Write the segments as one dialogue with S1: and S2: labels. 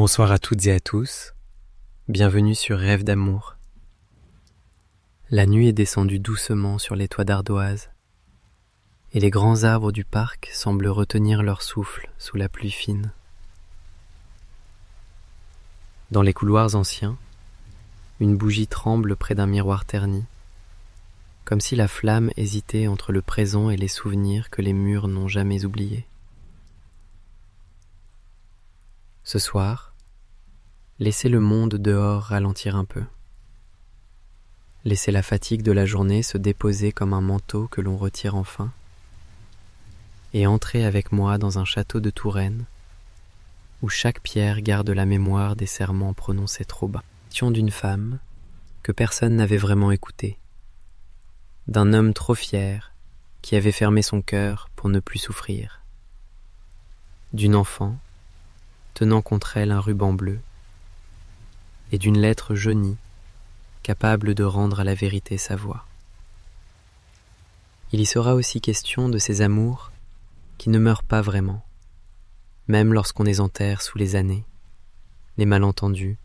S1: Bonsoir à toutes et à tous, bienvenue sur Rêve d'amour. La nuit est descendue doucement sur les toits d'ardoise, et les grands arbres du parc semblent retenir leur souffle sous la pluie fine. Dans les couloirs anciens, une bougie tremble près d'un miroir terni, comme si la flamme hésitait entre le présent et les souvenirs que les murs n'ont jamais oubliés. Ce soir, laissez le monde dehors ralentir un peu. Laissez la fatigue de la journée se déposer comme un manteau que l'on retire enfin, et entrez avec moi dans un château de Touraine, où chaque pierre garde la mémoire des serments prononcés trop bas. Question d'une femme que personne n'avait vraiment écoutée, d'un homme trop fier qui avait fermé son cœur pour ne plus souffrir, d'une enfant tenant contre elle un ruban bleu, et d'une lettre jaunie, capable de rendre à la vérité sa voix. Il y sera aussi question de ces amours qui ne meurent pas vraiment, même lorsqu'on les enterre sous les années, les malentendus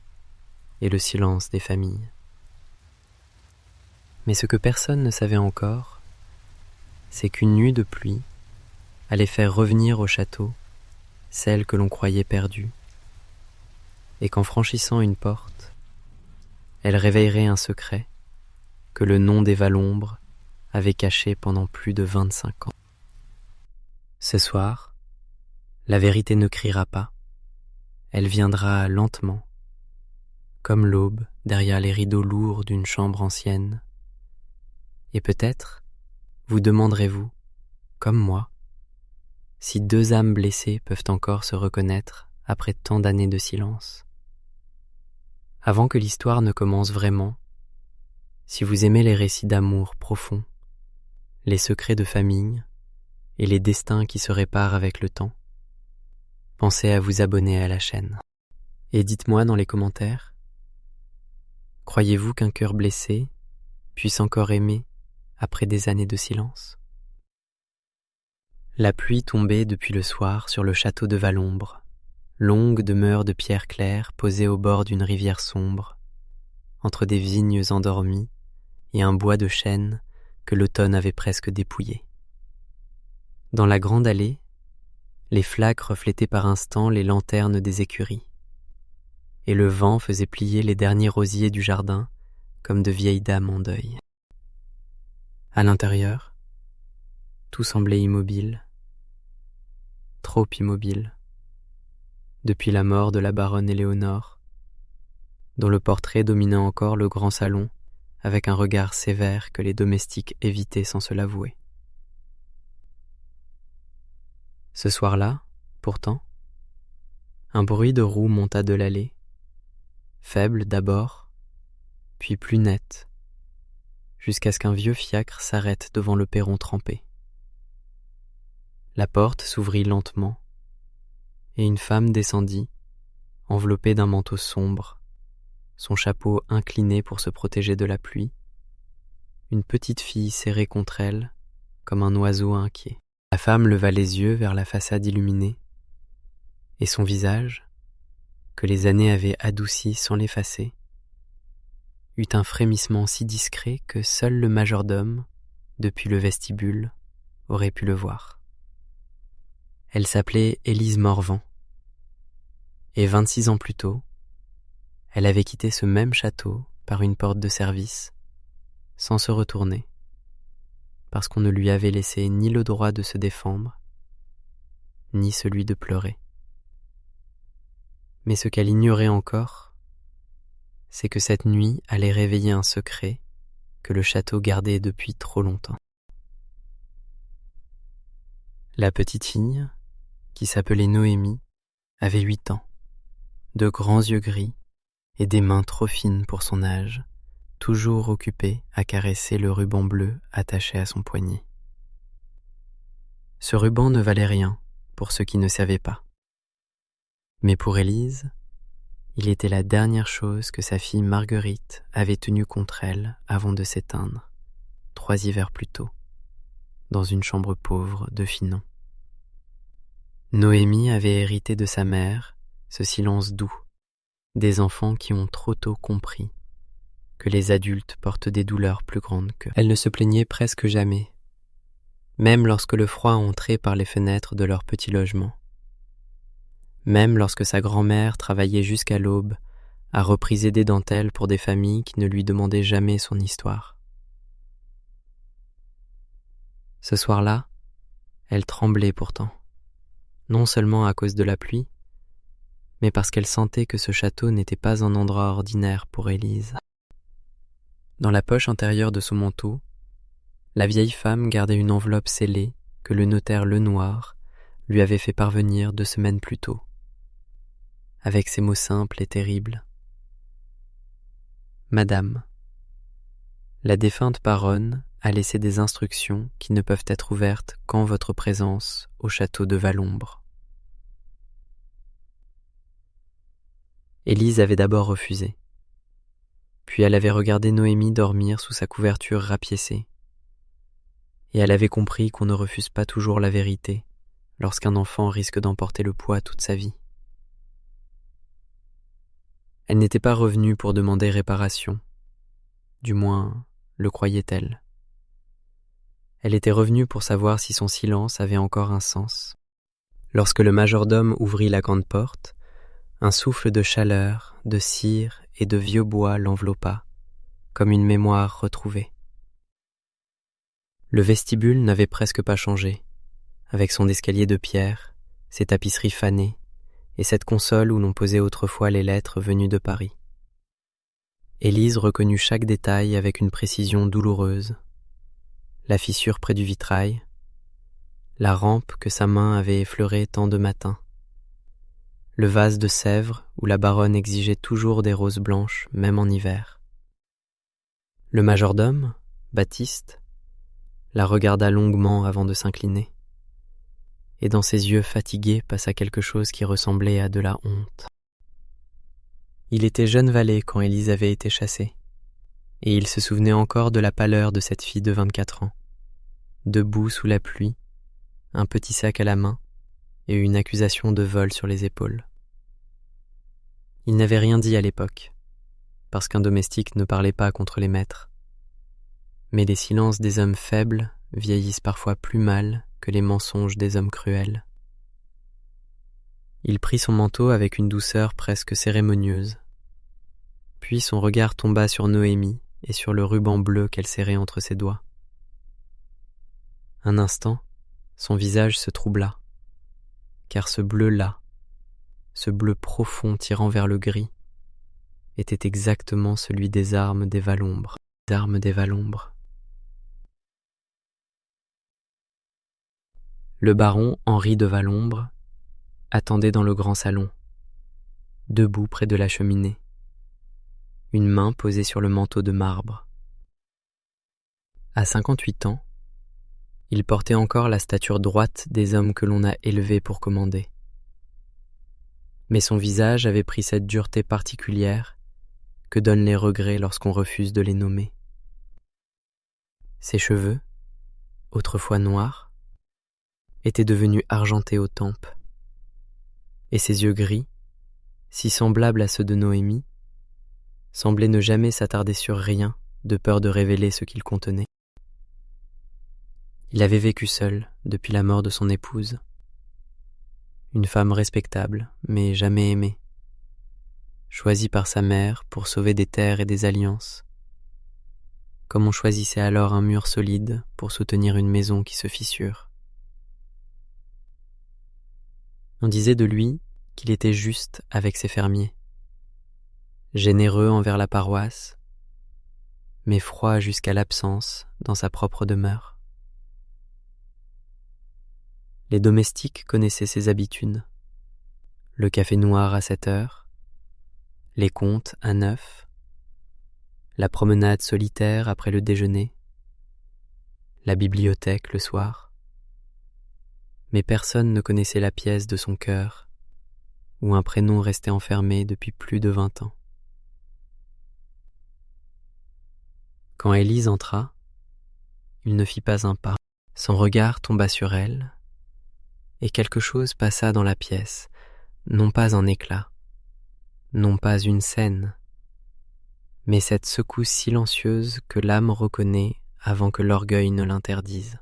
S1: et le silence des familles. Mais ce que personne ne savait encore, c'est qu'une nuit de pluie allait faire revenir au château celle que l'on croyait perdue, et qu'en franchissant une porte, elle réveillerait un secret que le nom des Valombre avait caché pendant plus de 25 ans. Ce soir, la vérité ne criera pas, elle viendra lentement, comme l'aube derrière les rideaux lourds d'une chambre ancienne. Et peut-être vous demanderez-vous, comme moi, si deux âmes blessées peuvent encore se reconnaître après tant d'années de silence. Avant que l'histoire ne commence vraiment, si vous aimez les récits d'amour profonds, les secrets de famille et les destins qui se réparent avec le temps, pensez à vous abonner à la chaîne. Et dites-moi dans les commentaires, croyez-vous qu'un cœur blessé puisse encore aimer après des années de silence ? La pluie tombait depuis le soir sur le château de Valombre, longue demeure de pierre claire posée au bord d'une rivière sombre, entre des vignes endormies et un bois de chêne que l'automne avait presque dépouillé. Dans la grande allée, les flaques reflétaient par instants les lanternes des écuries, et le vent faisait plier les derniers rosiers du jardin comme de vieilles dames en deuil. À l'intérieur, tout semblait immobile, trop immobile, depuis la mort de la baronne Éléonore, dont le portrait dominait encore le grand salon avec un regard sévère que les domestiques évitaient sans se l'avouer. Ce soir-là, pourtant, un bruit de roues monta de l'allée, faible d'abord, puis plus net, jusqu'à ce qu'un vieux fiacre s'arrête devant le perron trempé. La porte s'ouvrit lentement, et une femme descendit, enveloppée d'un manteau sombre, son chapeau incliné pour se protéger de la pluie, une petite fille serrée contre elle, comme un oiseau inquiet. La femme leva les yeux vers la façade illuminée, et son visage, que les années avaient adouci sans l'effacer, eut un frémissement si discret que seul le majordome, depuis le vestibule, aurait pu le voir. Elle s'appelait Élise Morvan, et 26 ans plus tôt, elle avait quitté ce même château par une porte de service, sans se retourner, parce qu'on ne lui avait laissé ni le droit de se défendre, ni celui de pleurer. Mais ce qu'elle ignorait encore, c'est que cette nuit allait réveiller un secret que le château gardait depuis trop longtemps. La petite fille, qui s'appelait Noémie, avait 8 ans, de grands yeux gris et des mains trop fines pour son âge, toujours occupée à caresser le ruban bleu attaché à son poignet. Ce ruban ne valait rien pour ceux qui ne savaient pas. Mais pour Élise, il était la dernière chose que sa fille Marguerite avait tenue contre elle avant de s'éteindre, 3 hivers plus tôt, dans une chambre pauvre de Finon. Noémie avait hérité de sa mère ce silence doux des enfants qui ont trop tôt compris que les adultes portent des douleurs plus grandes qu'eux. Elle ne se plaignait presque jamais, même lorsque le froid entrait par les fenêtres de leur petit logement, même lorsque sa grand-mère travaillait jusqu'à l'aube à repriser des dentelles pour des familles qui ne lui demandaient jamais son histoire. Ce soir-là, elle tremblait pourtant, non seulement à cause de la pluie, mais parce qu'elle sentait que ce château n'était pas un endroit ordinaire pour Élise. Dans la poche intérieure de son manteau, la vieille femme gardait une enveloppe scellée que le notaire Lenoir lui avait fait parvenir 2 semaines plus tôt, avec ces mots simples et terribles. « Madame, la défunte baronne a laissé des instructions qui ne peuvent être ouvertes qu'en votre présence au château de Valombre. » Élise avait d'abord refusé. Puis elle avait regardé Noémie dormir sous sa couverture rapiécée. Et elle avait compris qu'on ne refuse pas toujours la vérité lorsqu'un enfant risque d'emporter le poids toute sa vie. Elle n'était pas revenue pour demander réparation. Du moins, le croyait-elle. Elle était revenue pour savoir si son silence avait encore un sens. Lorsque le majordome ouvrit la grande porte, un souffle de chaleur, de cire et de vieux bois l'enveloppa, comme une mémoire retrouvée. Le vestibule n'avait presque pas changé, avec son escalier de pierre, ses tapisseries fanées, et cette console où l'on posait autrefois les lettres venues de Paris. Élise reconnut chaque détail avec une précision douloureuse. La fissure près du vitrail, la rampe que sa main avait effleurée tant de matins, le vase de Sèvres où la baronne exigeait toujours des roses blanches, même en hiver. Le majordome, Baptiste, la regarda longuement avant de s'incliner, et dans ses yeux fatigués passa quelque chose qui ressemblait à de la honte. Il était jeune valet quand Élise avait été chassée, et il se souvenait encore de la pâleur de cette fille de 24 ans, debout sous la pluie, un petit sac à la main et une accusation de vol sur les épaules. Il n'avait rien dit à l'époque, parce qu'un domestique ne parlait pas contre les maîtres. Mais les silences des hommes faibles vieillissent parfois plus mal que les mensonges des hommes cruels. Il prit son manteau avec une douceur presque cérémonieuse. Puis son regard tomba sur Noémie et sur le ruban bleu qu'elle serrait entre ses doigts. Un instant, son visage se troubla, car ce bleu-là, ce bleu profond tirant vers le gris, était exactement celui des armes des Valombre. Le baron Henri de Valombre attendait dans le grand salon, debout près de la cheminée, une main posée sur le manteau de marbre. À 58 ans, il portait encore la stature droite des hommes que l'on a élevés pour commander. Mais son visage avait pris cette dureté particulière que donnent les regrets lorsqu'on refuse de les nommer. Ses cheveux, autrefois noirs, étaient devenus argentés aux tempes, et ses yeux gris, si semblables à ceux de Noémie, semblaient ne jamais s'attarder sur rien de peur de révéler ce qu'ils contenaient. Il avait vécu seul depuis la mort de son épouse, une femme respectable mais jamais aimée, choisie par sa mère pour sauver des terres et des alliances, comme on choisissait alors un mur solide pour soutenir une maison qui se fissure. On disait de lui qu'il était juste avec ses fermiers, généreux envers la paroisse, mais froid jusqu'à l'absence dans sa propre demeure. Les domestiques connaissaient ses habitudes. Le café noir à 7 heures, les contes à 9, la promenade solitaire après le déjeuner, la bibliothèque le soir. Mais personne ne connaissait la pièce de son cœur, où un prénom restait enfermé depuis plus de 20 ans. Quand Élise entra, il ne fit pas un pas. Son regard tomba sur elle, et quelque chose passa dans la pièce, non pas un éclat, non pas une scène, mais cette secousse silencieuse que l'âme reconnaît avant que l'orgueil ne l'interdise.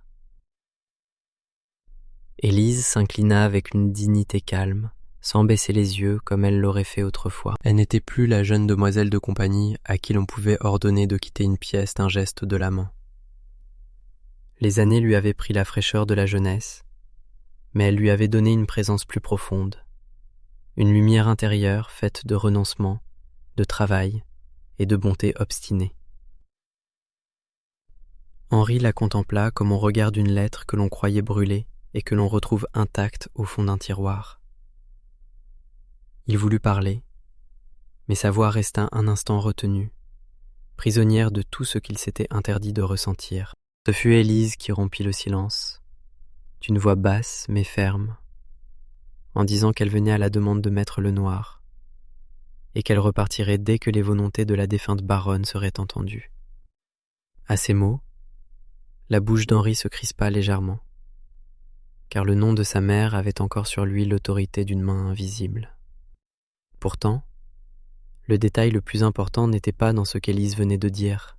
S1: Élise s'inclina avec une dignité calme, sans baisser les yeux comme elle l'aurait fait autrefois. Elle n'était plus la jeune demoiselle de compagnie à qui l'on pouvait ordonner de quitter une pièce d'un geste de la main. Les années lui avaient pris la fraîcheur de la jeunesse, mais elles lui avaient donné une présence plus profonde, une lumière intérieure faite de renoncement, de travail et de bonté obstinée. Henri la contempla comme on regarde une lettre que l'on croyait brûlée et que l'on retrouve intacte au fond d'un tiroir. Il voulut parler, mais sa voix resta un instant retenue, prisonnière de tout ce qu'il s'était interdit de ressentir. Ce fut Élise qui rompit le silence, d'une voix basse mais ferme, en disant qu'elle venait à la demande de Maître Lenoir, et qu'elle repartirait dès que les volontés de la défunte baronne seraient entendues. À ces mots, la bouche d'Henri se crispa légèrement, car le nom de sa mère avait encore sur lui l'autorité d'une main invisible. Pourtant, le détail le plus important n'était pas dans ce qu'Élise venait de dire,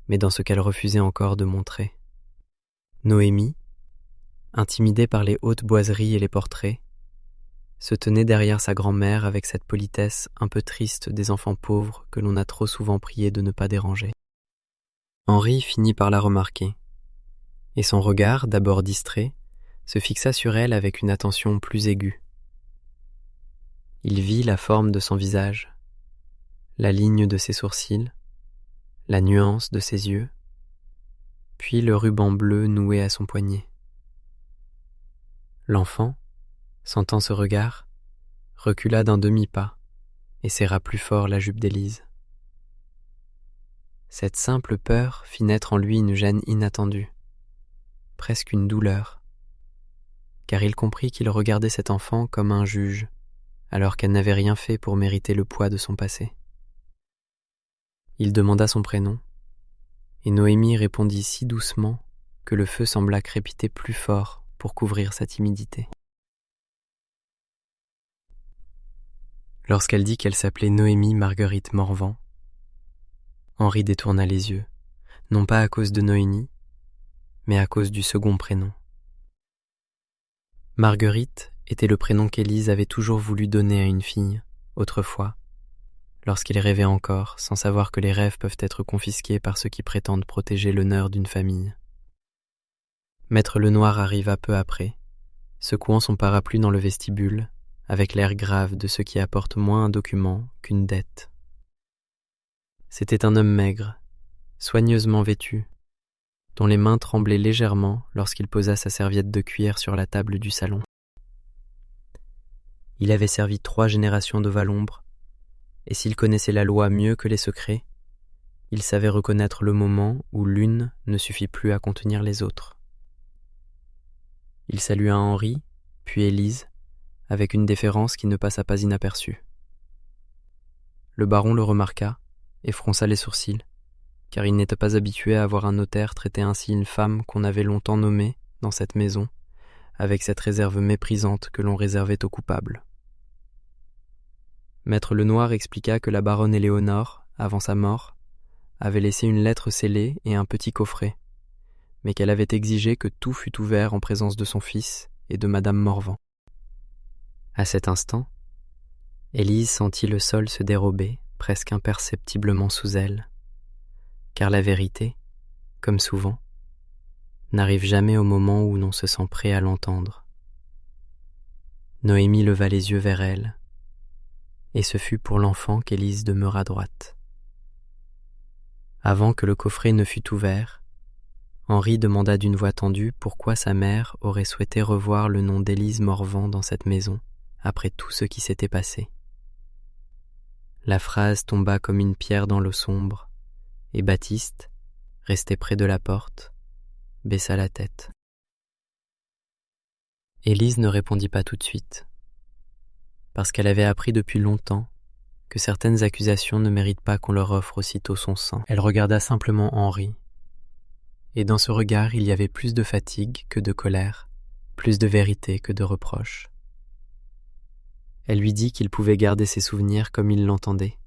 S1: mais dans ce qu'elle refusait encore de montrer. Noémie, intimidée par les hautes boiseries et les portraits, se tenait derrière sa grand-mère avec cette politesse un peu triste des enfants pauvres que l'on a trop souvent prié de ne pas déranger. Henri finit par la remarquer, et son regard, d'abord distrait, se fixa sur elle avec une attention plus aiguë. Il vit la forme de son visage, la ligne de ses sourcils, la nuance de ses yeux, puis le ruban bleu noué à son poignet. L'enfant, sentant ce regard, recula d'un demi-pas et serra plus fort la jupe d'Élise. Cette simple peur fit naître en lui une gêne inattendue, presque une douleur, car il comprit qu'il regardait cet enfant comme un juge, alors qu'elle n'avait rien fait pour mériter le poids de son passé. Il demanda son prénom, et Noémie répondit si doucement que le feu sembla crépiter plus fort pour couvrir sa timidité. Lorsqu'elle dit qu'elle s'appelait Noémie Marguerite Morvan, Henri détourna les yeux, non pas à cause de Noémie, mais à cause du second prénom. Marguerite était le prénom qu'Élise avait toujours voulu donner à une fille, autrefois, lorsqu'il rêvait encore, sans savoir que les rêves peuvent être confisqués par ceux qui prétendent protéger l'honneur d'une famille. Maître Lenoir arriva peu après, secouant son parapluie dans le vestibule, avec l'air grave de ceux qui apportent moins un document qu'une dette. C'était un homme maigre, soigneusement vêtu, dont les mains tremblaient légèrement lorsqu'il posa sa serviette de cuir sur la table du salon. Il avait servi 3 générations de Valombre, et s'il connaissait la loi mieux que les secrets, il savait reconnaître le moment où l'une ne suffit plus à contenir les autres. Il salua Henri, puis Élise, avec une déférence qui ne passa pas inaperçue. Le baron le remarqua et fronça les sourcils, car il n'était pas habitué à voir un notaire traiter ainsi une femme qu'on avait longtemps nommée, dans cette maison, avec cette réserve méprisante que l'on réservait aux coupables. Maître Lenoir expliqua que la baronne Éléonore, avant sa mort, avait laissé une lettre scellée et un petit coffret, mais qu'elle avait exigé que tout fût ouvert en présence de son fils et de madame Morvan. À cet instant, Élise sentit le sol se dérober presque imperceptiblement sous elle, car la vérité, comme souvent, n'arrive jamais au moment où l'on se sent prêt à l'entendre. Noémie leva les yeux vers elle, et ce fut pour l'enfant qu'Élise demeura droite. Avant que le coffret ne fût ouvert, Henri demanda d'une voix tendue pourquoi sa mère aurait souhaité revoir le nom d'Élise Morvan dans cette maison, après tout ce qui s'était passé. La phrase tomba comme une pierre dans l'eau sombre, et Baptiste, resté près de la porte, baissa la tête. Élise ne répondit pas tout de suite, parce qu'elle avait appris depuis longtemps que certaines accusations ne méritent pas qu'on leur offre aussitôt son sang. Elle regarda simplement Henri, et dans ce regard il y avait plus de fatigue que de colère, plus de vérité que de reproche. Elle lui dit qu'il pouvait garder ses souvenirs comme il l'entendait,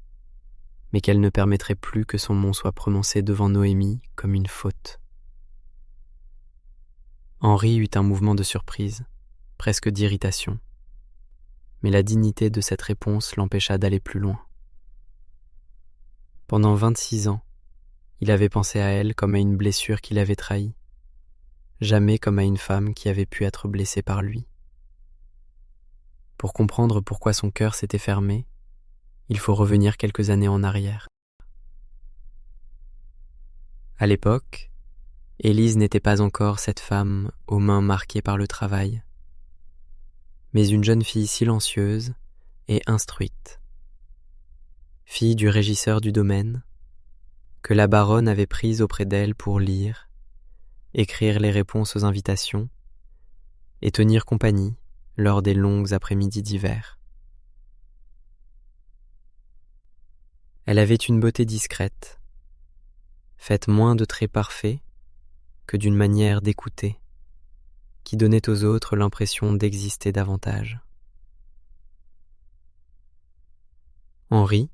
S1: mais qu'elle ne permettrait plus que son nom soit prononcé devant Noémie comme une faute. Henri eut un mouvement de surprise, presque d'irritation, mais la dignité de cette réponse l'empêcha d'aller plus loin. Pendant 26 ans, il avait pensé à elle comme à une blessure qui l'avait trahi, jamais comme à une femme qui avait pu être blessée par lui. Pour comprendre pourquoi son cœur s'était fermé, il faut revenir quelques années en arrière. À l'époque, Élise n'était pas encore cette femme aux mains marquées par le travail, mais une jeune fille silencieuse et instruite. Fille du régisseur du domaine, que la baronne avait prise auprès d'elle pour lire, écrire les réponses aux invitations et tenir compagnie lors des longues après-midi d'hiver. Elle avait une beauté discrète, faite moins de traits parfaits que d'une manière d'écouter, qui donnait aux autres l'impression d'exister davantage. Henri,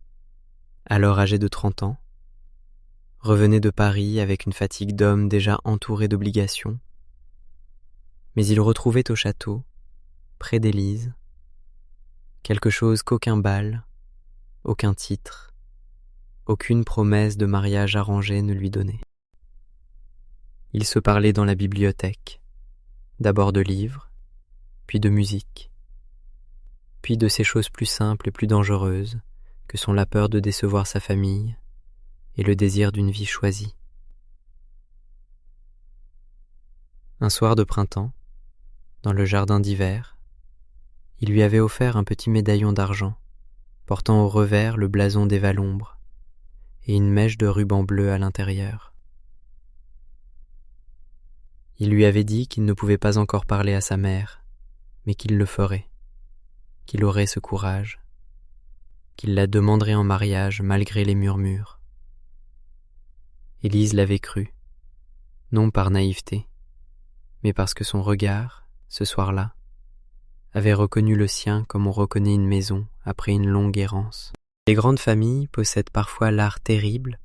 S1: alors âgé de 30 ans, revenait de Paris avec une fatigue d'homme déjà entouré d'obligations, mais il retrouvait au château, près d'Élise, quelque chose qu'aucun bal, aucun titre, aucune promesse de mariage arrangé ne lui donnait. Ils se parlaient dans la bibliothèque, d'abord de livres, puis de musique, puis de ces choses plus simples et plus dangereuses que sont la peur de décevoir sa famille et le désir d'une vie choisie. Un soir de printemps, dans le jardin d'hiver, il lui avait offert un petit médaillon d'argent, portant au revers le blason des Valombres et une mèche de ruban bleu à l'intérieur. Il lui avait dit qu'il ne pouvait pas encore parler à sa mère, mais qu'il le ferait, qu'il aurait ce courage, qu'il la demanderait en mariage malgré les murmures. Élise l'avait cru, non par naïveté, mais parce que son regard, ce soir-là, avait reconnu le sien comme on reconnaît une maison après une longue errance. Les grandes familles possèdent parfois l'art terrible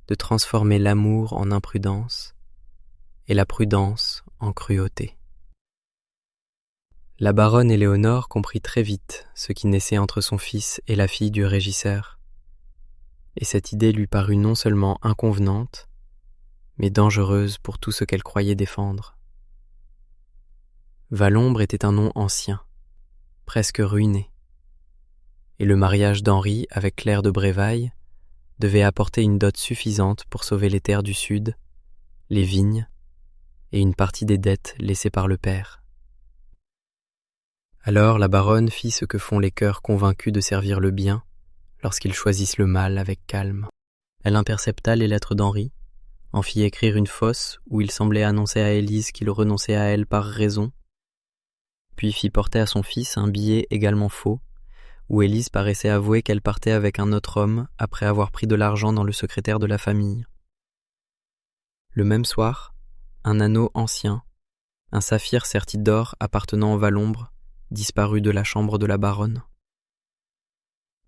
S1: de transformer l'amour en imprudence et la prudence en cruauté. La baronne Éléonore comprit très vite ce qui naissait entre son fils et la fille du régisseur, et cette idée lui parut non seulement inconvenante, mais dangereuse pour tout ce qu'elle croyait défendre. Valombre était un nom ancien, presque ruiné, et le mariage d'Henri avec Claire de Brévaille devait apporter une dot suffisante pour sauver les terres du Sud, les vignes et une partie des dettes laissées par le père. Alors la baronne fit ce que font les cœurs convaincus de servir le bien lorsqu'ils choisissent le mal avec calme. Elle intercepta les lettres d'Henri, en fit écrire une fausse où il semblait annoncer à Élise qu'il renonçait à elle par raison, puis fit porter à son fils un billet également faux, où Élise paraissait avouer qu'elle partait avec un autre homme après avoir pris de l'argent dans le secrétaire de la famille. Le même soir, un anneau ancien, un saphir serti d'or appartenant aux Valombres, disparut de la chambre de la baronne.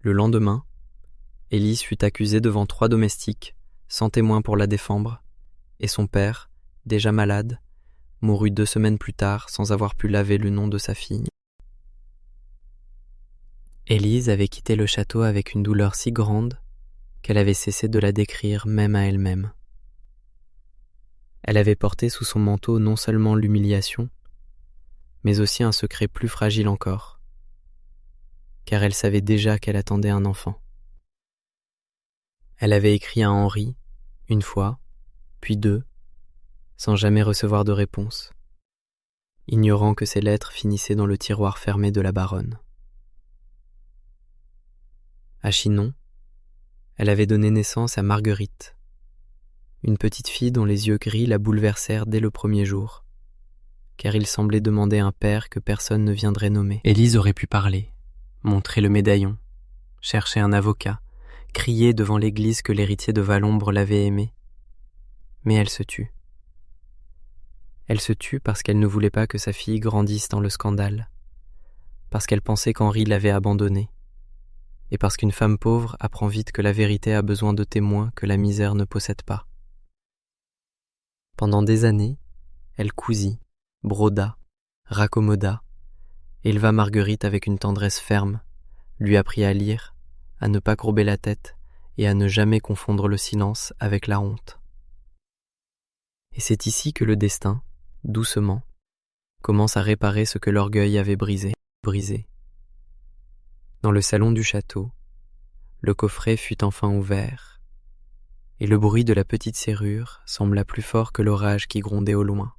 S1: Le lendemain, Élise fut accusée devant 3 domestiques, sans témoin pour la défendre, et son père, déjà malade, mourut 2 semaines plus tard sans avoir pu laver le nom de sa fille. Élise avait quitté le château avec une douleur si grande qu'elle avait cessé de la décrire même à elle-même. Elle avait porté sous son manteau non seulement l'humiliation, mais aussi un secret plus fragile encore, car elle savait déjà qu'elle attendait un enfant. Elle avait écrit à Henri, 1 fois, puis 2, sans jamais recevoir de réponse, ignorant que ces lettres finissaient dans le tiroir fermé de la baronne. À Chinon, elle avait donné naissance à Marguerite, une petite fille dont les yeux gris la bouleversèrent dès le premier jour, car il semblait demander un père que personne ne viendrait nommer. Élise aurait pu parler, montrer le médaillon, chercher un avocat, crier devant l'église que l'héritier de Valombre l'avait aimée. Mais elle se tut. Elle se tut parce qu'elle ne voulait pas que sa fille grandisse dans le scandale, parce qu'elle pensait qu'Henri l'avait abandonnée, et parce qu'une femme pauvre apprend vite que la vérité a besoin de témoins que la misère ne possède pas. Pendant des années, elle cousit, broda, raccommoda, éleva Marguerite avec une tendresse ferme, lui apprit à lire, à ne pas courber la tête et à ne jamais confondre le silence avec la honte. Et c'est ici que le destin, doucement, commence à réparer ce que l'orgueil avait brisé. Dans le salon du château, le coffret fut enfin ouvert, et le bruit de la petite serrure sembla plus fort que l'orage qui grondait au loin.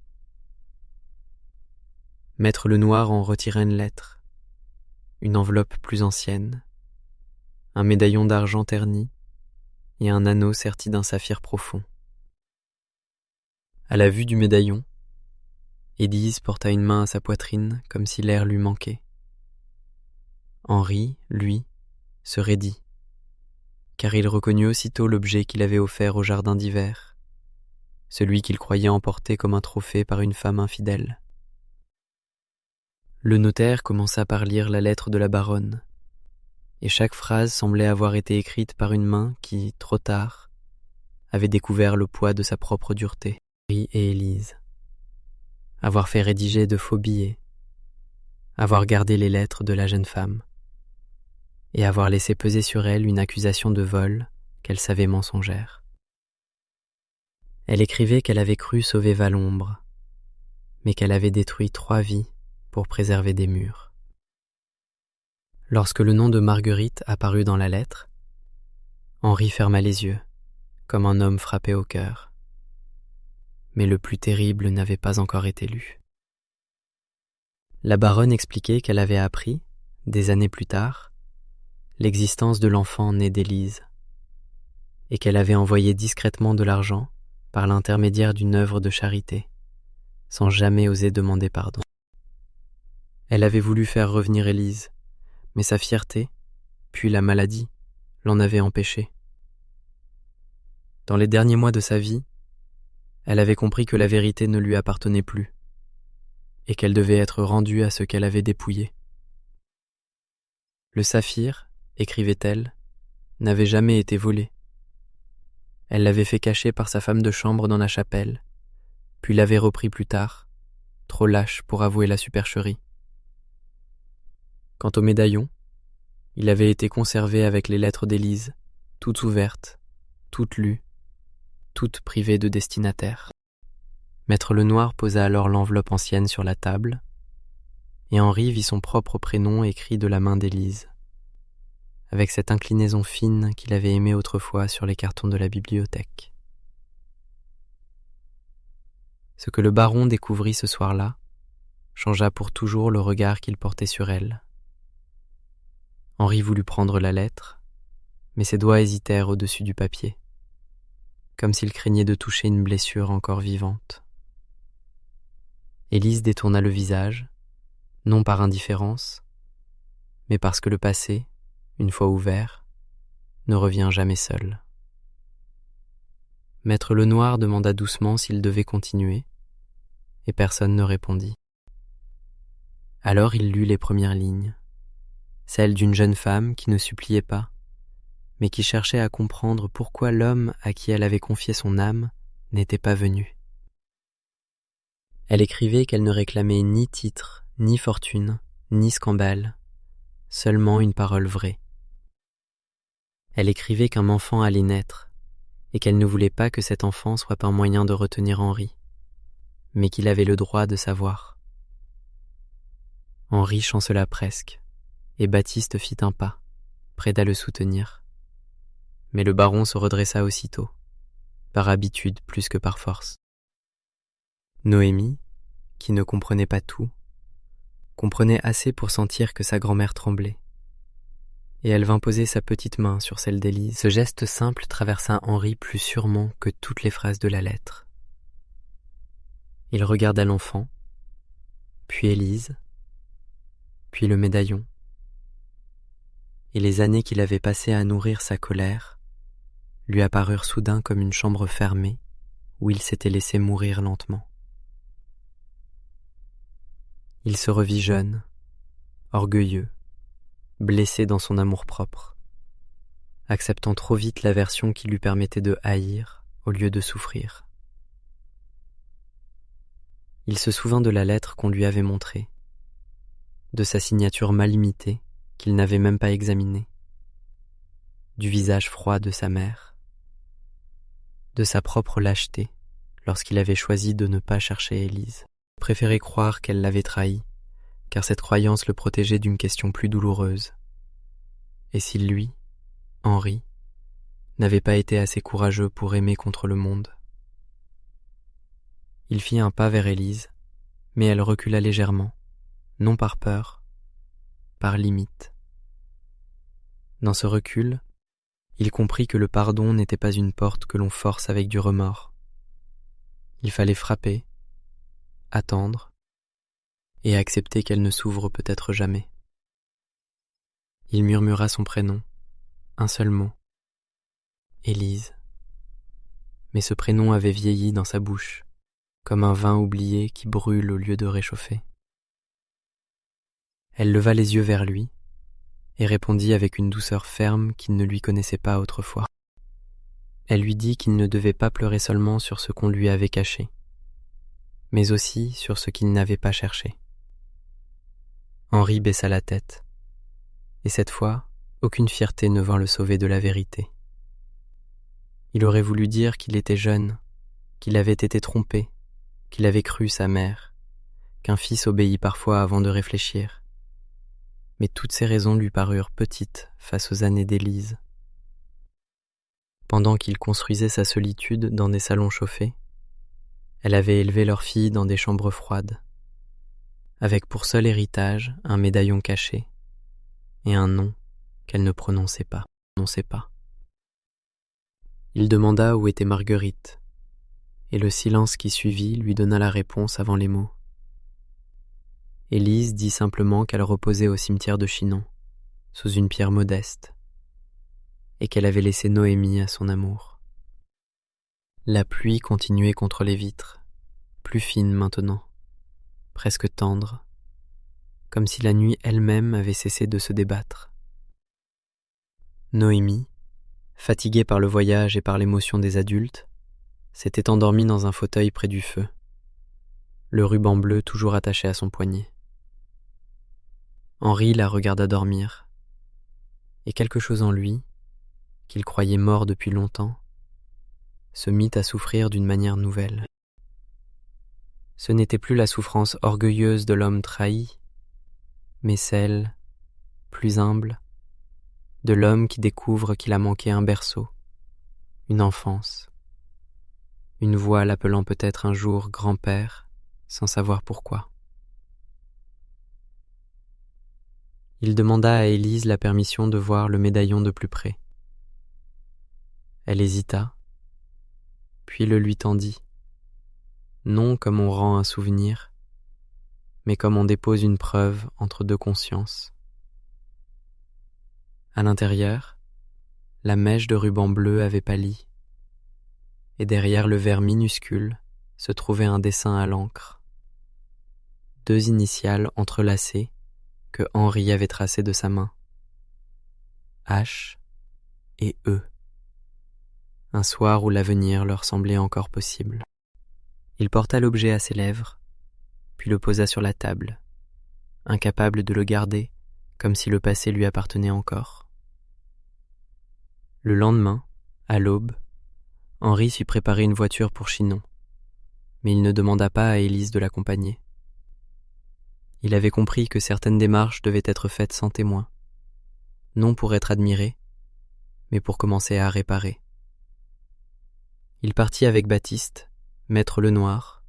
S1: Maître Lenoir en retira une lettre, une enveloppe plus ancienne, un médaillon d'argent terni et un anneau serti d'un saphir profond. À la vue du médaillon, Élise porta une main à sa poitrine comme si l'air lui manquait. Henri, lui, se raidit, car il reconnut aussitôt l'objet qu'il avait offert au jardin d'hiver, celui qu'il croyait emporté comme un trophée par une femme infidèle. Le notaire commença par lire la lettre de la baronne, et chaque phrase semblait avoir été écrite par une main qui, trop tard, avait découvert le poids de sa propre dureté. Henri et Élise. Avoir fait rédiger de faux billets, avoir gardé les lettres de la jeune femme, et avoir laissé peser sur elle une accusation de vol qu'elle savait mensongère. Elle écrivait qu'elle avait cru sauver Valombre, mais qu'elle avait détruit 3 vies pour préserver des murs. Lorsque le nom de Marguerite apparut dans la lettre, Henri ferma les yeux, comme un homme frappé au cœur. Mais le plus terrible n'avait pas encore été lu. La baronne expliquait qu'elle avait appris, des années plus tard, l'existence de l'enfant né d'Élise, et qu'elle avait envoyé discrètement de l'argent par l'intermédiaire d'une œuvre de charité, sans jamais oser demander pardon. Elle avait voulu faire revenir Élise, mais sa fierté, puis la maladie, l'en avaient empêchée. Dans les derniers mois de sa vie, elle avait compris que la vérité ne lui appartenait plus, et qu'elle devait être rendue à ce qu'elle avait dépouillé. Le saphir, écrivait-elle, n'avait jamais été volé. Elle l'avait fait cacher par sa femme de chambre dans la chapelle, puis l'avait repris plus tard, trop lâche pour avouer la supercherie. Quant au médaillon, il avait été conservé avec les lettres d'Élise, toutes ouvertes, toutes lues, toutes privées de destinataire. Maître Lenoir posa alors l'enveloppe ancienne sur la table, et Henri vit son propre prénom écrit de la main d'Élise, avec cette inclinaison fine qu'il avait aimée autrefois sur les cartons de la bibliothèque. Ce que le baron découvrit ce soir-là changea pour toujours le regard qu'il portait sur elle. Henri voulut prendre la lettre, mais ses doigts hésitèrent au-dessus du papier, comme s'il craignait de toucher une blessure encore vivante. Élise détourna le visage, non par indifférence, mais parce que le passé, une fois ouvert, ne revient jamais seul. Maître Lenoir demanda doucement s'il devait continuer, et personne ne répondit. Alors il lut les premières lignes, celles d'une jeune femme qui ne suppliait pas, mais qui cherchait à comprendre pourquoi l'homme à qui elle avait confié son âme n'était pas venu. Elle écrivait qu'elle ne réclamait ni titre, ni fortune, ni scandale, seulement une parole vraie. Elle écrivait qu'un enfant allait naître, et qu'elle ne voulait pas que cet enfant soit un moyen de retenir Henri, mais qu'il avait le droit de savoir. Henri chancela presque, et Baptiste fit un pas, prêt à le soutenir. Mais le baron se redressa aussitôt, par habitude plus que par force. Noémie, qui ne comprenait pas tout, comprenait assez pour sentir que sa grand-mère tremblait. Et elle vint poser sa petite main sur celle d'Élise. Ce geste simple traversa Henri plus sûrement que toutes les phrases de la lettre. Il regarda l'enfant, puis Élise, puis le médaillon. Et les années qu'il avait passées à nourrir sa colère lui apparurent soudain comme une chambre fermée où il s'était laissé mourir lentement. Il se revit jeune, orgueilleux, blessé dans son amour-propre, acceptant trop vite la version qui lui permettait de haïr au lieu de souffrir. Il se souvint de la lettre qu'on lui avait montrée, de sa signature mal imitée qu'il n'avait même pas examinée, du visage froid de sa mère, de sa propre lâcheté lorsqu'il avait choisi de ne pas chercher Élise. Il préférait croire qu'elle l'avait trahi, car cette croyance le protégeait d'une question plus douloureuse. Et si lui, Henri, n'avait pas été assez courageux pour aimer contre le monde? Il fit un pas vers Élise, mais elle recula légèrement, non par peur, par limite. Dans ce recul, il comprit que le pardon n'était pas une porte que l'on force avec du remords. Il fallait frapper, attendre, et accepter qu'elle ne s'ouvre peut-être jamais. Il murmura son prénom, un seul mot, Élise. Mais ce prénom avait vieilli dans sa bouche, comme un vin oublié qui brûle au lieu de réchauffer. Elle leva les yeux vers lui et répondit avec une douceur ferme qu'il ne lui connaissait pas autrefois. Elle lui dit qu'il ne devait pas pleurer seulement sur ce qu'on lui avait caché, mais aussi sur ce qu'il n'avait pas cherché. Henri baissa la tête, et cette fois, aucune fierté ne vint le sauver de la vérité. Il aurait voulu dire qu'il était jeune, qu'il avait été trompé, qu'il avait cru sa mère, qu'un fils obéit parfois avant de réfléchir. Mais toutes ces raisons lui parurent petites face aux années d'Élise. Pendant qu'il construisait sa solitude dans des salons chauffés, elle avait élevé leur fille dans des chambres froides, avec pour seul héritage un médaillon caché et un nom qu'elle ne prononçait pas. Il demanda où était Marguerite, et le silence qui suivit lui donna la réponse avant les mots. Élise dit simplement qu'elle reposait au cimetière de Chinon, sous une pierre modeste, et qu'elle avait laissé Noémie à son amour. La pluie continuait contre les vitres, plus fine maintenant, presque tendre, comme si la nuit elle-même avait cessé de se débattre. Noémie, fatiguée par le voyage et par l'émotion des adultes, s'était endormie dans un fauteuil près du feu, le ruban bleu toujours attaché à son poignet. Henri la regarda dormir, et quelque chose en lui, qu'il croyait mort depuis longtemps, se mit à souffrir d'une manière nouvelle. Ce n'était plus la souffrance orgueilleuse de l'homme trahi, mais celle, plus humble, de l'homme qui découvre qu'il a manqué un berceau, une enfance, une voix l'appelant peut-être un jour grand-père, sans savoir pourquoi. Il demanda à Élise la permission de voir le médaillon de plus près. Elle hésita, puis le lui tendit, non comme on rend un souvenir, mais comme on dépose une preuve entre deux consciences. À l'intérieur, la mèche de ruban bleu avait pâli, et derrière le verre minuscule se trouvait un dessin à l'encre. 2 initiales entrelacées que Henri avait tracées de sa main. H et E. Un soir où l'avenir leur semblait encore possible. Il porta l'objet à ses lèvres, puis le posa sur la table, incapable de le garder, comme si le passé lui appartenait encore. Le lendemain, à l'aube, Henri fit préparer une voiture pour Chinon, mais il ne demanda pas à Élise de l'accompagner. Il avait compris que certaines démarches devaient être faites sans témoin, non pour être admiré, mais pour commencer à réparer. Il partit avec Baptiste, maître Lenoir,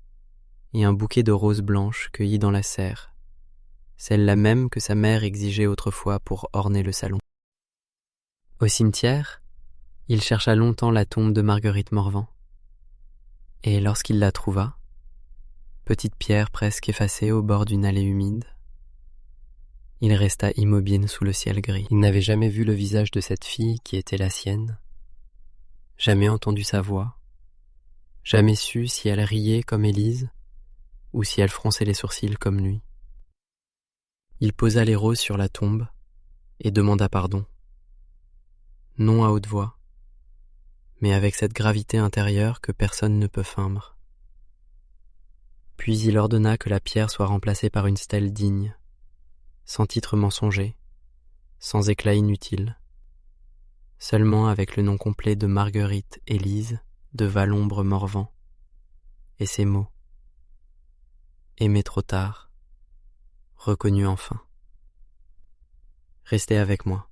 S1: et un bouquet de roses blanches cueillies dans la serre, celle-là même que sa mère exigeait autrefois pour orner le salon. Au cimetière, il chercha longtemps la tombe de Marguerite Morvan, et lorsqu'il la trouva, petite pierre presque effacée au bord d'une allée humide, il resta immobile sous le ciel gris. Il n'avait jamais vu le visage de cette fille qui était la sienne, jamais entendu sa voix, jamais su si elle riait comme Élise ou si elle fronçait les sourcils comme lui. Il posa les roses sur la tombe et demanda pardon. Non à haute voix, mais avec cette gravité intérieure que personne ne peut feindre. Puis il ordonna que la pierre soit remplacée par une stèle digne, sans titre mensonger, sans éclat inutile, seulement avec le nom complet de Marguerite Élise de Valombre-Morvan, et ces mots: aimé trop tard, reconnu enfin. Restez avec moi,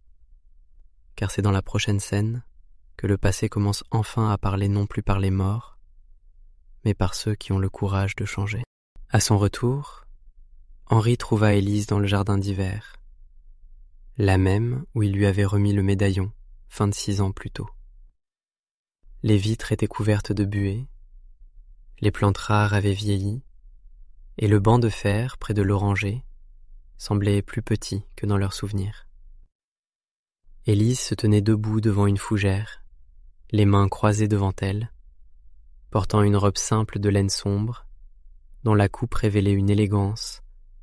S1: car c'est dans la prochaine scène que le passé commence enfin à parler non plus par les morts, mais par ceux qui ont le courage de changer. À son retour, Henri trouva Élise dans le jardin d'hiver, la même où il lui avait remis le médaillon 26 ans plus tôt. Les vitres étaient couvertes de buée, les plantes rares avaient vieilli, et le banc de fer près de l'oranger semblait plus petit que dans leurs souvenirs. Élise se tenait debout devant une fougère, les mains croisées devant elle, portant une robe simple de laine sombre, dont la coupe révélait une élégance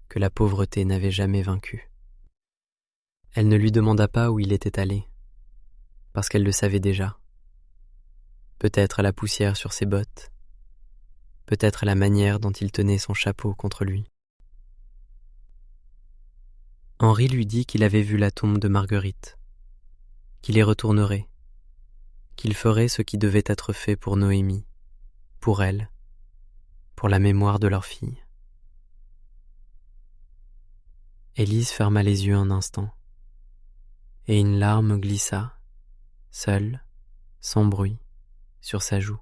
S1: que la pauvreté n'avait jamais vaincue. Elle ne lui demanda pas où il était allé, parce qu'elle le savait déjà. Peut-être à la poussière sur ses bottes, peut-être à la manière dont il tenait son chapeau contre lui. Henri lui dit qu'il avait vu la tombe de Marguerite, qu'il y retournerait, qu'il ferait ce qui devait être fait pour Noémie, pour elle, pour la mémoire de leur fille. Élise ferma les yeux un instant, et une larme glissa, seule, sans bruit, sur sa joue.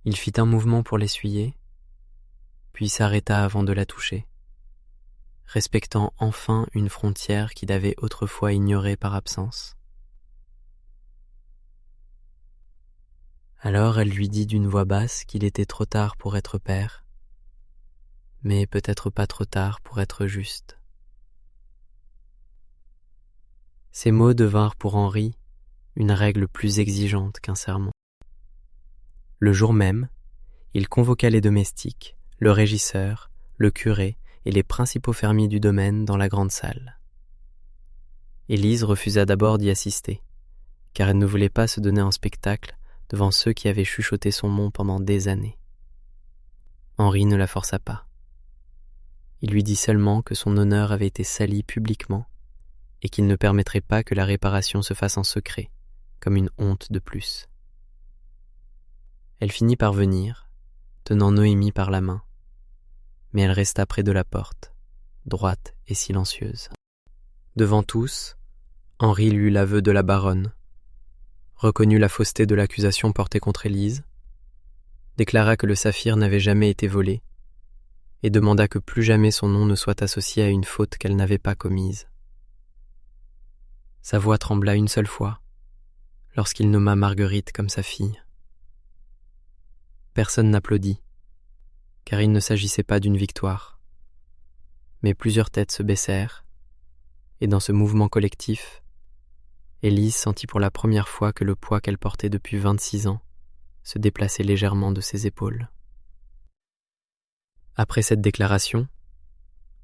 S1: Il fit un mouvement pour l'essuyer, puis s'arrêta avant de la toucher, respectant enfin une frontière qu'il avait autrefois ignorée par absence. Alors elle lui dit d'une voix basse qu'il était trop tard pour être père, mais peut-être pas trop tard pour être juste. Ces mots devinrent pour Henri une règle plus exigeante qu'un sermon. Le jour même, il convoqua les domestiques, le régisseur, le curé et les principaux fermiers du domaine dans la grande salle. Élise refusa d'abord d'y assister, car elle ne voulait pas se donner en spectacle devant ceux qui avaient chuchoté son nom pendant des années. Henri ne la força pas. Il lui dit seulement que son honneur avait été sali publiquement et qu'il ne permettrait pas que la réparation se fasse en secret, comme une honte de plus. Elle finit par venir, tenant Noémie par la main, mais elle resta près de la porte, droite et silencieuse. Devant tous, Henri lut l'aveu de la baronne, reconnut la fausseté de l'accusation portée contre Élise, déclara que le saphir n'avait jamais été volé et demanda que plus jamais son nom ne soit associé à une faute qu'elle n'avait pas commise. Sa voix trembla une seule fois, lorsqu'il nomma Marguerite comme sa fille. Personne n'applaudit, car il ne s'agissait pas d'une victoire. Mais plusieurs têtes se baissèrent, et dans ce mouvement collectif, Élise sentit pour la première fois que le poids qu'elle portait depuis 26 ans se déplaçait légèrement de ses épaules. Après cette déclaration,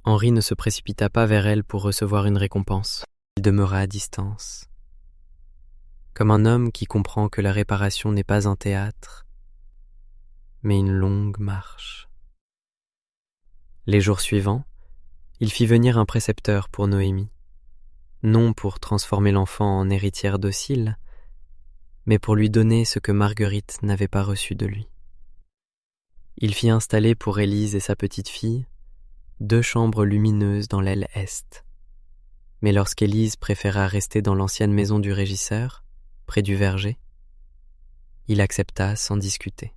S1: Henri ne se précipita pas vers elle pour recevoir une récompense. Il demeura à distance, comme un homme qui comprend que la réparation n'est pas un théâtre, mais une longue marche. Les jours suivants, il fit venir un précepteur pour Noémie, non pour transformer l'enfant en héritière docile, mais pour lui donner ce que Marguerite n'avait pas reçu de lui. Il fit installer pour Élise et sa petite-fille 2 chambres lumineuses dans l'aile est. Mais lorsqu'Élise préféra rester dans l'ancienne maison du régisseur, près du verger, il accepta sans discuter.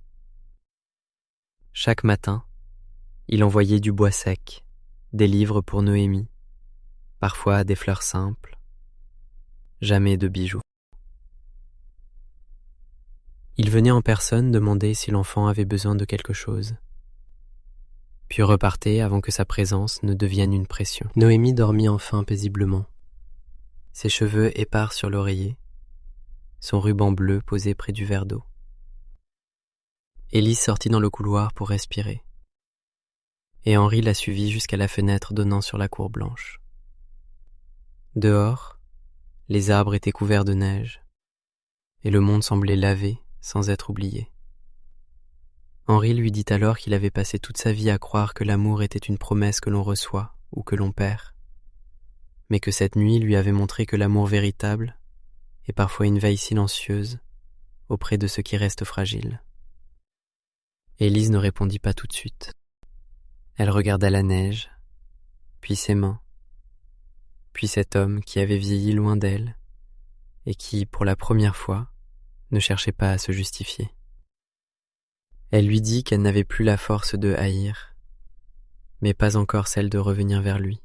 S1: Chaque matin, il envoyait du bois sec, des livres pour Noémie, parfois des fleurs simples, jamais de bijoux. Il venait en personne demander si l'enfant avait besoin de quelque chose, puis repartait avant que sa présence ne devienne une pression. Noémie dormit enfin paisiblement, ses cheveux épars sur l'oreiller, son ruban bleu posé près du verre d'eau. Élise sortit dans le couloir pour respirer, et Henri la suivit jusqu'à la fenêtre donnant sur la cour blanche. Dehors, les arbres étaient couverts de neige, et le monde semblait lavé sans être oublié. Henri lui dit alors qu'il avait passé toute sa vie à croire que l'amour était une promesse que l'on reçoit ou que l'on perd, mais que cette nuit lui avait montré que l'amour véritable est parfois une veille silencieuse auprès de ce qui reste fragile. Élise ne répondit pas tout de suite. Elle regarda la neige, puis ses mains, puis cet homme qui avait vieilli loin d'elle et qui, pour la première fois, ne cherchait pas à se justifier. Elle lui dit qu'elle n'avait plus la force de haïr, mais pas encore celle de revenir vers lui.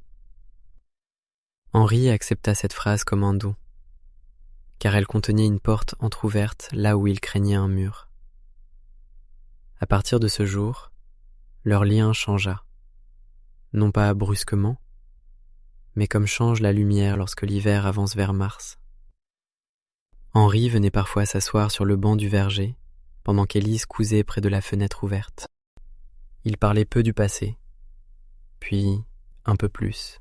S1: Henri accepta cette phrase comme un don, car elle contenait une porte entr'ouverte là où il craignait un mur. À partir de ce jour, leur lien changea, non pas brusquement, mais comme change la lumière lorsque l'hiver avance vers mars. Henri venait parfois s'asseoir sur le banc du verger, pendant qu'Élise cousait près de la fenêtre ouverte. Il parlait peu du passé, puis un peu plus,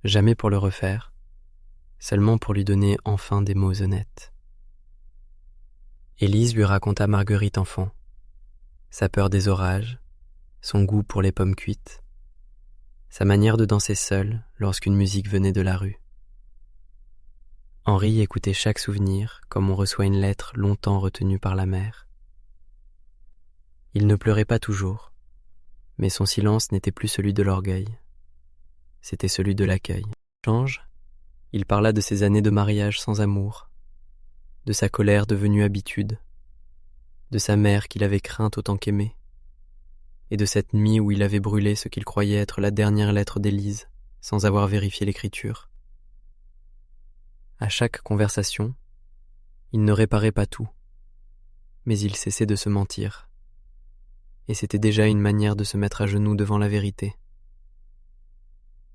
S1: jamais pour le refaire, seulement pour lui donner enfin des mots honnêtes. Élise lui raconta Marguerite enfant, sa peur des orages, son goût pour les pommes cuites, sa manière de danser seule lorsqu'une musique venait de la rue. Henri écoutait chaque souvenir comme on reçoit une lettre longtemps retenue par la mère. Il ne pleurait pas toujours, mais son silence n'était plus celui de l'orgueil, c'était celui de l'accueil. Change, il parla de ses années de mariage sans amour, de sa colère devenue habitude, de sa mère qu'il avait crainte autant qu'aimée, et de cette nuit où il avait brûlé ce qu'il croyait être la dernière lettre d'Élise, sans avoir vérifié l'écriture. À chaque conversation, il ne réparait pas tout, mais il cessait de se mentir, et c'était déjà une manière de se mettre à genoux devant la vérité.